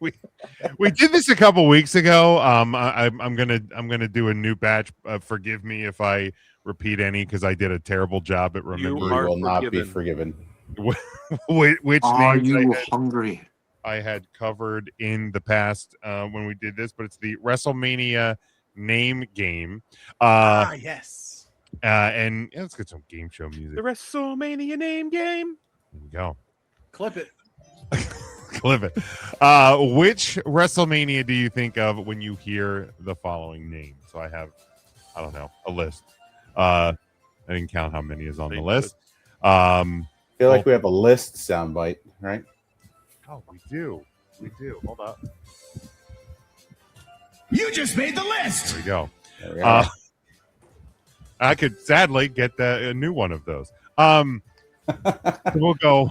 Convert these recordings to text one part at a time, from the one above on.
we did this a couple weeks ago. I'm gonna do a new batch. Forgive me if I repeat any because I did a terrible job at You remembering are will not be forgiven. forgiven. which Are names you hungry? I had covered in the past when we did this, but it's the WrestleMania name game. Yes. And yeah, let's get some game show music. The WrestleMania name game. There we go. Clip it. Clip it. Which WrestleMania do you think of when you hear the following name? So I have, I don't know, a list. I didn't count how many is on the list. I feel like we have a list soundbite, right? Oh, we do. Hold up. You just made the list. There we go. There we are. I could sadly get a new one of those. We'll go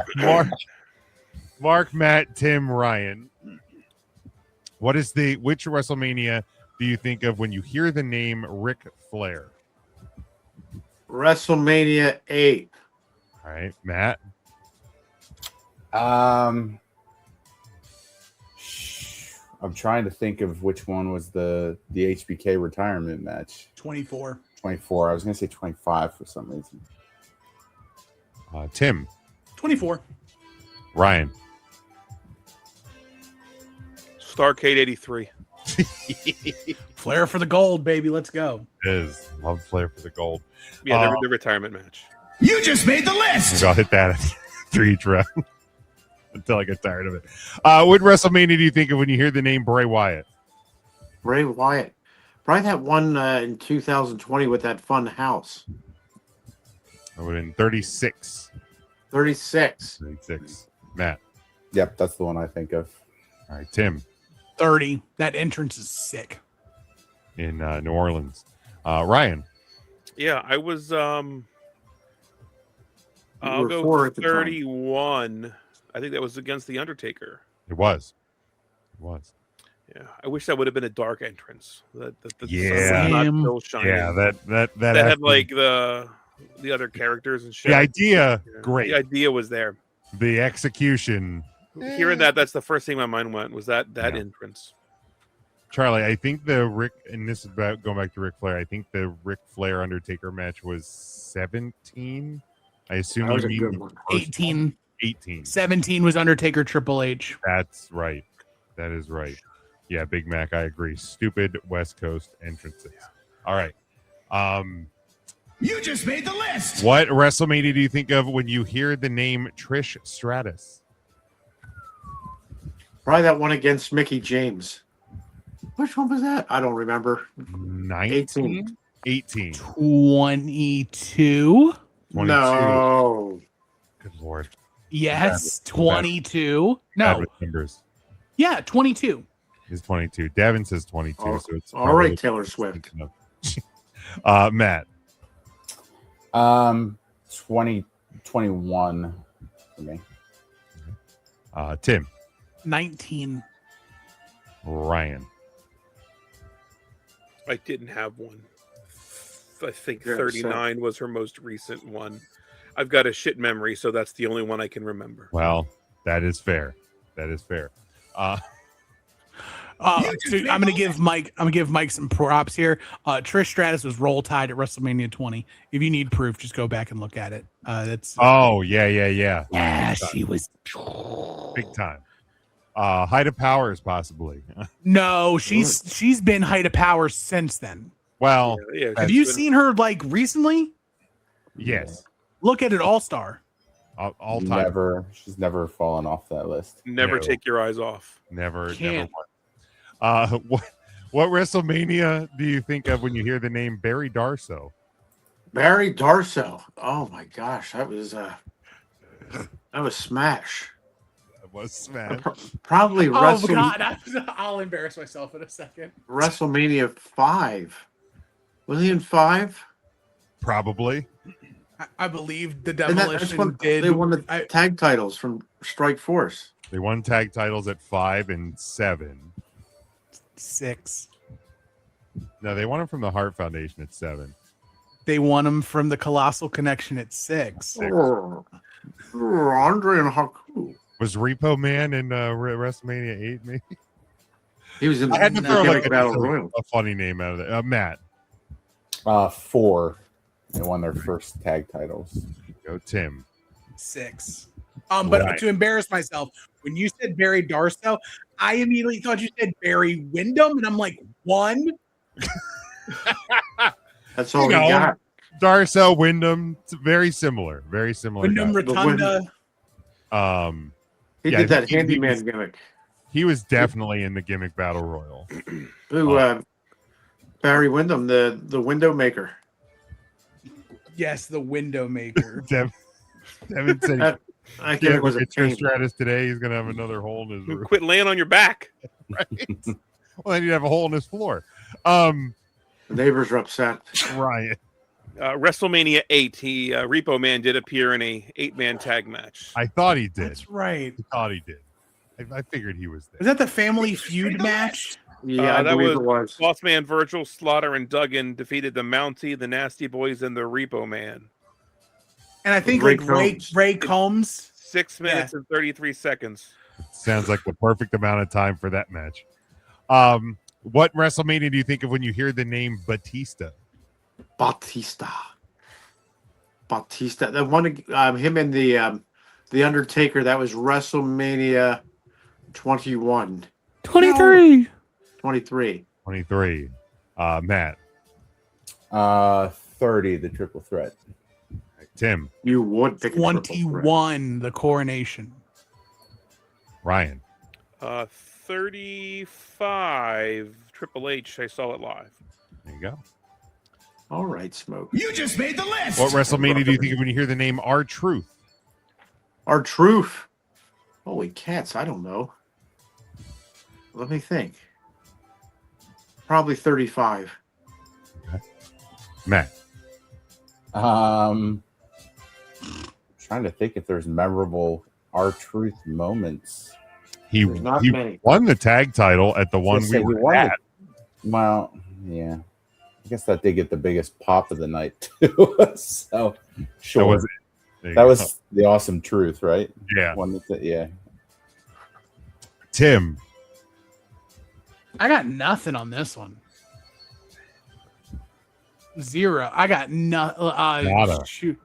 Mark, Matt, Tim, Ryan. Which WrestleMania do you think of when you hear the name Ric Flair? WrestleMania 8. All right, Matt. I'm trying to think of which one was the HBK retirement match. 24. 24. I was going to say 25 for some reason. Tim. 24. Ryan. Starcade 83. Flair for the gold, baby. Let's go. It is. Love Flair for the gold. Yeah, the retirement match. You just made the list. I'll hit that after each round until I get tired of it. What WrestleMania do you think of when you hear the name Bray Wyatt? Bray Wyatt. Probably that one in 2020 with that fun house. I would have been 36. 36. 36. Matt. Yep, that's the one I think of. All right, Tim. 30. That entrance is sick. In New Orleans. Ryan. Yeah, I was I'll were go 4 at the time. 31. I think that was against The Undertaker. It was. Yeah, I wish that would have been a dark entrance. The Yeah. sun was not still shining. Yeah, that had actually- like the other characters and shit. the idea, Yeah, great. The idea was there. The execution. Hearing that's the first thing my mind went was that Yeah. entrance. Charlie, I think the Rick, and this is about going back to Ric Flair. I think the Ric Flair Undertaker match was 17. I assume That was you a mean good one. 18. 18. 17 was Undertaker Triple H. That's right. That is right. Yeah, Big Mac, I agree. Stupid West Coast entrances. All right. You just made the list. What WrestleMania do you think of when you hear the name Trish Stratus? Probably that one against Mickey James. Which one was that? I don't remember. 19? 18. 22. 22. No. Good Lord. Yes. Bad. 22. Bad No. with numbers. Yeah, 22. He's 22. Devin says 22. Oh, so it's all right, probably- Taylor Swift. Matt. 2021 for me. Tim. 19. Ryan. I didn't have one. I think Yeah, 39 was her most recent one. I've got a shit memory, so that's the only one I can remember. Well, that is fair. Dude, I'm gonna give Mike some props here. Trish Stratus was roll tide at WrestleMania 20. If you need proof, just go back and look at it. That's Oh, yeah. yeah, she was Big time. Height of Powers, possibly. no, she's been height of power since then. Well, Yeah, Have you seen her like recently? yes. Look at it, All Star. All time. She's never fallen off that list. Never No. take your eyes off. Never Can't. won. What WrestleMania do you think of when you hear the name Barry Darso? Barry Darso. Oh my gosh, that was Smash. That was Smash. Probably Oh God, I'll embarrass myself in a second. WrestleMania 5. Was he in 5? Probably. I believe the And that's demolition when did. they won the tag titles from Strike Force. They won tag titles at 5 and 7. 6. No, they won them from the Hart Foundation at 7. They won them from the Colossal Connection at 6. Oh, Andre and Haku. Was Repo Man in WrestleMania 8? Maybe He was in I had to the throw like Gimmick Battle Royal. a funny name out of it. Matt, 4. They won their first tag titles. go Tim. 6. But Right. to embarrass myself, when you said Barry Darsow, I immediately thought you said Barry Windham, and I'm like, 1? That's all You he know, got. Darsow, Wyndham, it's very similar. Very similar. Wyndham guys. Rotunda. He Yeah, did that he handyman was- gimmick. He was definitely in the Gimmick Battle Royal. Who? Barry Windham, the window maker. Yes, the window maker. Devin said That, I think it was a Trish pain. Stratus today. He's gonna have another hole in his roof. Quit laying on your back. Right? Well, then you'd have a hole in his floor. The neighbors are upset. Ryan. WrestleMania 8. Repo Man did appear in a 8-man tag match. I thought he did. That's right. I thought he did. I figured he was Is there. that the Family Feud match? Yeah, I that believe it was. Boss Man Virgil, Slaughter, and Duggan defeated the Mountie, the Nasty Boys, and the Repo Man. And I think Ray like Combs. Ray Combs. 6 minutes and 33 seconds. Sounds like the perfect amount of time for that match. What WrestleMania do you think of when you hear the name Batista? Batista. The one, him and the Undertaker. That was WrestleMania 21, 23. 23. 23. Matt. 30, the triple threat. Tim. You would pick a triple threat. 21, the coronation. Ryan. 35, Triple H. I saw it live. There you go. All right, Smoke. You just made the list. What WrestleMania do you think of when you hear the name R-Truth? Our truth. Holy cats! I don't know. Let me think. Probably 35. Matt. Trying to think if there's memorable R-Truth moments. He There's not many. won the tag title at the one Just we say he were won at. Well, yeah. I guess that did get the biggest pop of the night too. So sure. That was it. There you That go. was the awesome truth, right? Yeah. One that, yeah. Tim. I got nothing on this one. 0. I got Nada. shoot.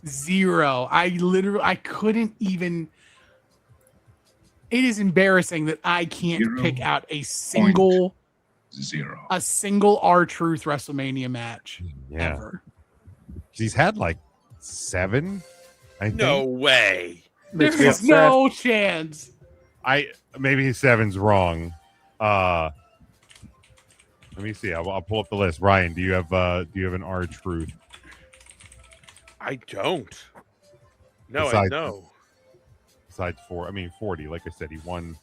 0. I couldn't even. It is embarrassing that I can't 0. pick out a single R-Truth WrestleMania match Yeah. ever. He's had like 7, I think. No way. Makes me There's upset. no chance. Maybe 7's wrong. Let me see. I'll pull up the list. Ryan, do you have an R-Truth? I don't. No, Besides- I know. Besides 40. Like I said, he won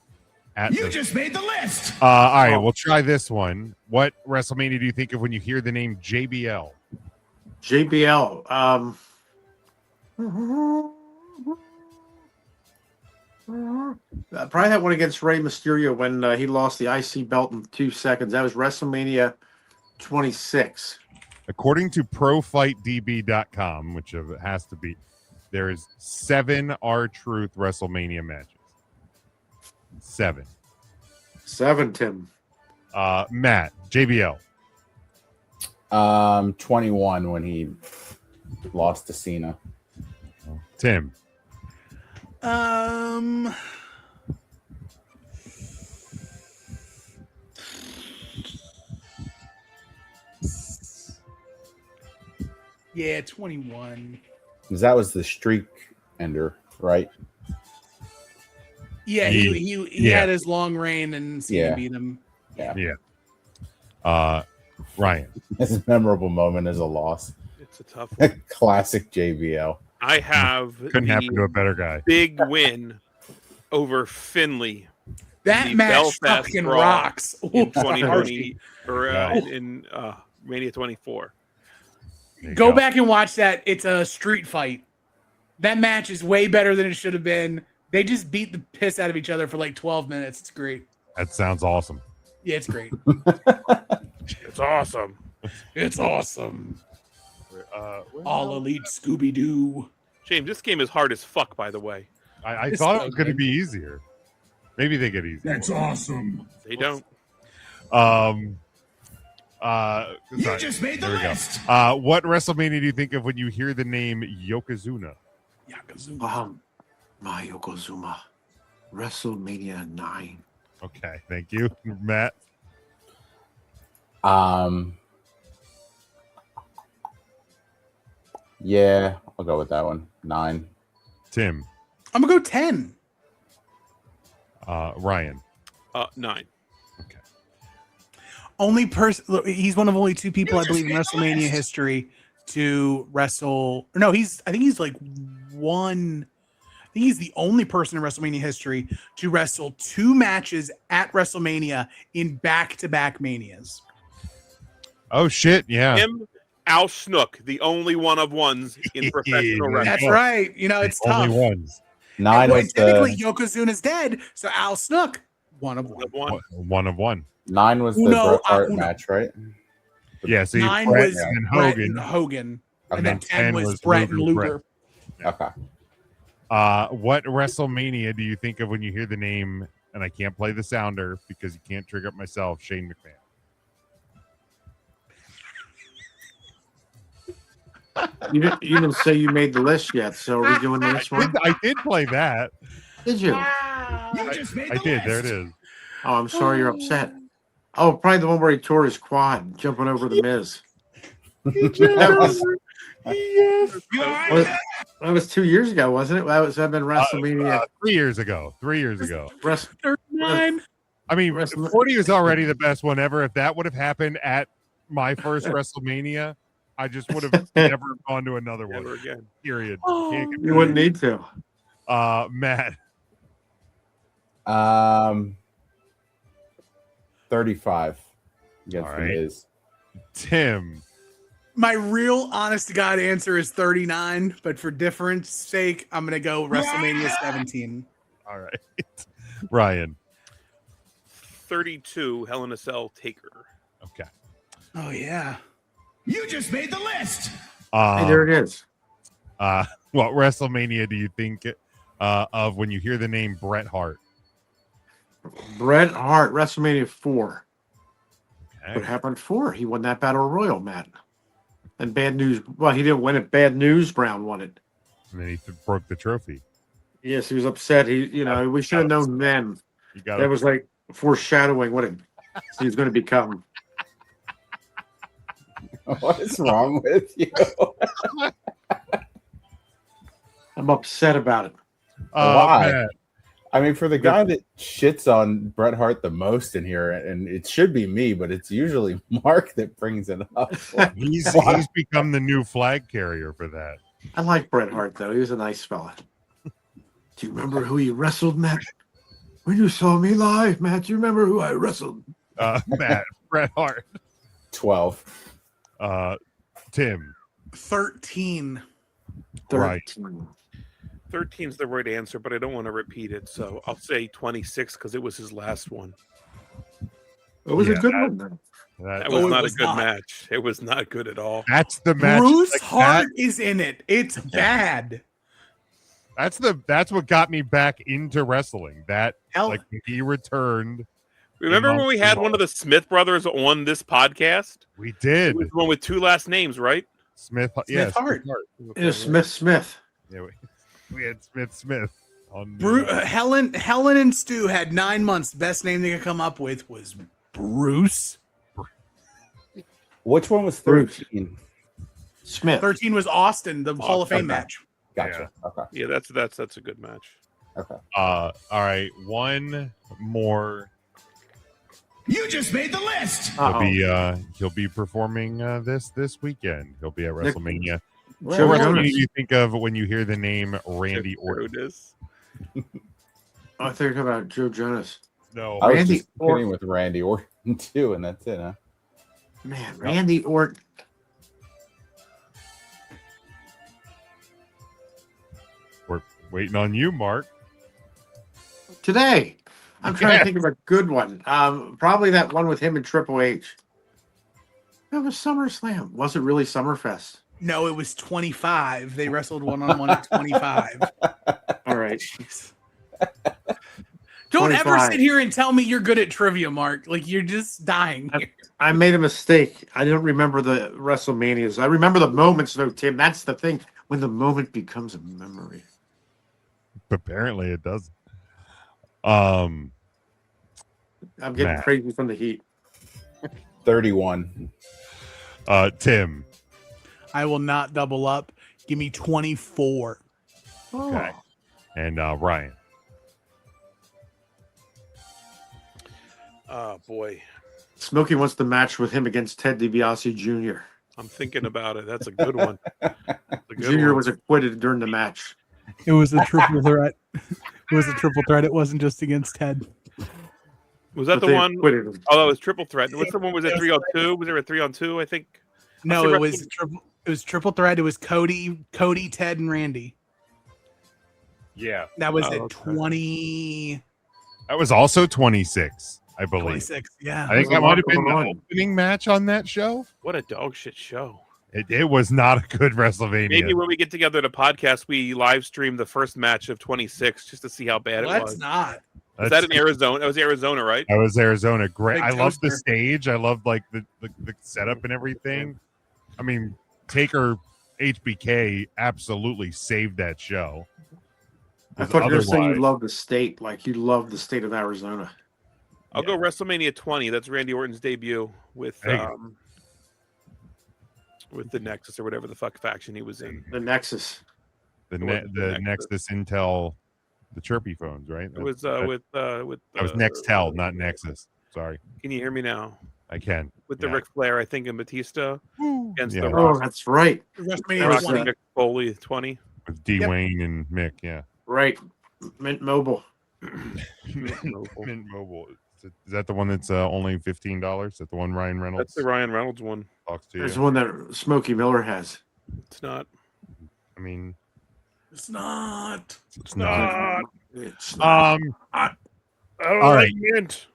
at You the just made the list. all right, we'll try this one. What WrestleMania do you think of when you hear the name JBL? JBL. Probably that one against Rey Mysterio when he lost the IC belt in 2 seconds. That was WrestleMania 26. According to ProFightDB.com, which it has to be, there is 7 R-Truth WrestleMania matches. 7. 7, Tim. Matt, JBL. 21 when he lost to Cena. Tim. Yeah, 21. 'Cause that was the streak ender, right? Yeah, he Yeah. had his long reign and Cena Yeah. beat him. Ryan. His memorable moment is a loss. It's a tough one. Classic JBL. I have Couldn't happen to a better guy. big win over Finley That The match Belfast fucking Brawl rocks. in Ooh, 2020 or Wow. in Mania 24. There you Go back and watch that. It's a street fight. That match is way better than it should have been. They just beat the piss out of each other for like 12 minutes. It's great. That sounds awesome. Yeah, it's great. It's awesome. It's awesome. Where All elite Scooby Doo. James, this game is hard as fuck, by the way. I It's thought so it was going to good. be easier. Maybe they get easier. That's awesome. They don't. You You just made the list. What WrestleMania do you think of when you hear the name Yokozuna? Yokozuna. My Yokozuna. WrestleMania 9. Okay, thank you, Matt. Yeah, I'll go with that one. 9. Tim, I'm gonna go 10. Ryan. 9. Only person. Look, he's one of only 2 people I believe in WrestleMania history to wrestle. Or no, I think he's like one. I think he's the only person in WrestleMania history to wrestle 2 matches at WrestleMania in back-to-back manias. Oh shit! Yeah, Him, Al Snook, the only one of ones in professional wrestling. That's right. You know, it's tough. only ones. 9 Well, was technically, the Yokozuna's dead, so Al Snook, one of one. One of one. 9 was the Uno Bret Hart a uno. match, right? Yeah. So 9 Brett was and Brett Hogan. and Hogan, Okay. and then 10 was was Brett and Luger, Luger. Okay. What WrestleMania do you think of when you hear the name? And I can't play the sounder because you can't trigger it myself. Shane McMahon. You didn't say you made the list yet, so are we doing this one? I did play that. Did you? You just made the I did. list. There it is. Oh, I'm sorry you're upset. Oh, probably the one where he tore his quad jumping over the Miz. That was, You all right? that was 2 years ago, wasn't it? I've been WrestleMania. 3 years ago. 3 years ago. 39. I mean, Wrestling- 40 is already the best one ever. If that would have happened at my first WrestleMania, I just would have never gone to another one. Never again. Period. Oh. Can't get You wouldn't need to. Matt. 35. Against All the right. Miz. Tim. My real honest to God answer is 39, but for difference sake, I'm going to go WrestleMania 17. All right. Ryan. 32, Hell in a Cell Taker. Okay. Oh, yeah. You just made the list. Hey, there it is. What WrestleMania do you think of when you hear the name Bret Hart? Bret Hart, WrestleMania 4. Okay. What happened 4? He won that Battle Royal, Matt. And Bad News. Well, he didn't win it. Bad News Brown won it. And then he broke the trophy. Yes, he was upset. We should have known then. You got That was like foreshadowing what he was going to become. What is wrong with you? I'm upset about it. Why? Matt. I mean, for the guy that shits on Bret Hart the most in here, and it should be me, but it's usually Mark that brings it up. He's become the new flag carrier for that. I like Bret Hart, though. He was a nice fella. Do you remember who you wrestled, Matt? When you saw me live, Matt, do you remember who I wrestled? Matt, Bret Hart. 12. Tim. 13. Right. 13. 13's the right answer, but I don't want to repeat it, so I'll say 26 because it was his last one. It was a Yeah, good one, though. That That, was it not was a good not. match. It was not good at all. that's the match. Bruce like Hart is in it. It's bad. That's what got me back into wrestling. That Hell, like he returned. Remember when we had Monster one of the Smith brothers on this podcast? We It did. was the one with 2 last names, right? Smith Hart. It was Smith. Yeah, we had Smith on Helen and Stu had 9 months. The best name they could come up with was Bruce. Which one was Bruce. 13? Smith. 13 was Austin, the Hall of Fame okay. match. Gotcha. Okay. Yeah, that's a good match. Okay. all right, one more. You just made the list. He'll be performing this weekend. He'll be at WrestleMania. Joe What WrestleMania Jonas. do you think of when you hear the name Randy Orton? Orton. Oh, I thought you were talking about Joe Jonas. No, I was Randy just kidding with Randy Orton too, and that's it, huh? Man, Randy Orton. we're waiting on you, Mark. Today, I'm trying to think of a good one. Probably that one with him and Triple H. That was SummerSlam. Was it really Summerfest? No, it was 25. They wrestled one-on-one at 25. All right. right. Don't ever 25. sit here and tell me you're good at trivia, Mark. Like you're just dying here. I made a mistake. I don't remember the WrestleManias. I remember the moments, though, Tim. That's the thing. When the moment becomes a memory. Apparently, it doesn't. I'm getting Matt. crazy from the heat. 31. Tim. I will not double up. Give me 24. Okay. And Ryan. Oh boy, Smokey wants to match with him against Ted DiBiase Jr. I'm thinking about it. That's a good one. That's a good Jr. one. was acquitted during the match. It was a triple threat. It was a triple threat. It wasn't just against Ted. Was that But the they one? acquitted him. Oh, that was triple threat. What's the one? Was it 3-on-2? Was there a 3-on-2? I think. No, I'll it say was triple. It was triple threat. It was Cody, Ted, and Randy. Yeah. That was Oh, at okay. 20, That was also 26, I believe. 26. Yeah. I think There's that a lot might have been the going on. opening match on that show. What a dog shit show. It was not a good WrestleMania. Maybe when we get together to podcast, we live stream the first match of 26 just to see how bad it Let's was. not. Was that in Arizona? That was Arizona, right? That was Arizona. Great. Big I loved the toaster. stage. I loved like the setup and everything. I mean, Taker HBK absolutely saved that show. I thought you were going to say you Otherwise- love the state, like you love the state of Arizona. I'll go WrestleMania 20. That's Randy Orton's debut with There you the Nexus or whatever the fuck faction he was in. The Nexus. the wasn't the Nexus. Nexus Intel, the chirpy phones, right? It was that with that was Nextel, not Nexus. Sorry, Can you hear me now? I can. With the Yeah. Ric Flair, I think, and Batista against Yeah. the Oh, Rock. that's right. WrestleMania Rock 20. and Mick Foley 20. With D Yep. Wayne and Mick. Yeah. Right. Mint Mobile. Mint Mobile. Is that the one that's only $15? Is that the one Ryan Reynolds That's the Ryan Reynolds one. talks to There's you? one that Smokey Miller has. It's not. I mean, It's not. it's not. It's not. Um, I don't All like right. mint.